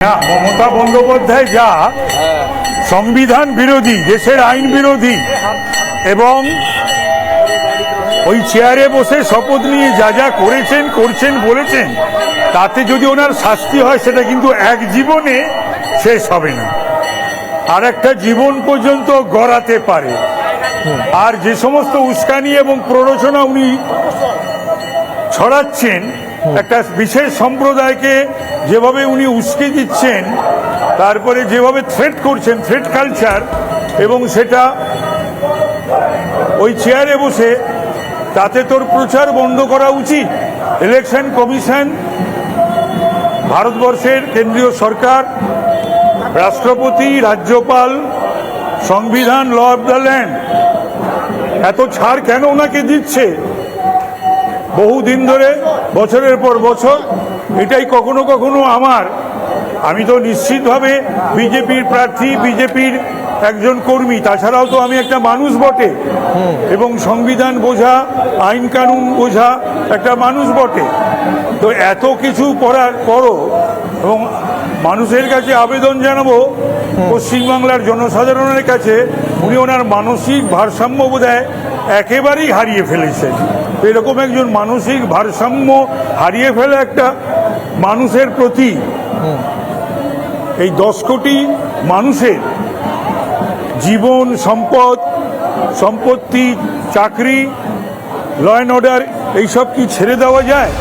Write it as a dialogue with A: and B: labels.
A: না, মমতা বন্দ্যোপাধ্যায় যা সংবিধান বিরোধী, দেশের আইন বিরোধী এবং ওই চেয়ারে বসে শপথ নিয়ে যা যা করেছেন করছেন বলেছেন, তাতে যদি ওনার শাস্তি হয় সেটা কিন্তু এক জীবনে শেষ হবে না, আর একটা জীবন পর্যন্ত গড়াতে পারে। আর যে সমস্ত উস্কানি এবং প্ররোচনা উনি ছড়াচ্ছেন, একটা বিশেষ সম্প্রদায়কে যেভাবে উনি উস্কে দিচ্ছেন, তারপরে যেভাবে থ্রেট করছেন, থ্রেট কালচার, এবং সেটা ওই চেয়ারে বসে, তাতে তোর প্রচার বন্ধ করা উচিত। ইলেকশন কমিশন, ভারতবর্ষের কেন্দ্রীয় সরকার, রাষ্ট্রপতি, রাজ্যপাল, সংবিধান, ল অফ দ্য ল্যান্ড, এত ছাড় কেন ওনাকে দিচ্ছে বহুদিন ধরে, বছরের পর বছর? এটাই কখনো কখনো আমি তো নিশ্চিতভাবে বিজেপির প্রার্থী, বিজেপির একজন কর্মী, তাছাড়াও তো আমি একটা মানুষ বটে, এবং সংবিধান বোঝা, আইন কানুন বোঝা একটা মানুষ বটে। তো এত কিছু করার পরও, এবং মানুষের কাছে আবেদন জানাবো, পশ্চিমবাংলার জনসাধারণের কাছে, উনি ওনার মানসিক ভারসাম্য বোধহয় একেবারেই হারিয়ে ফেলেছেন। এরকম একজন মানসিক ভারসাম্য হারিয়ে ফেলে একটা মানুষের প্রতি, এই 10 কোটি মানুষের জীবন, সম্পদ, সম্পত্তি, চাকরি, ল অ্যান্ড অর্ডার, এইসব কি ছেড়ে দেওয়া যায়?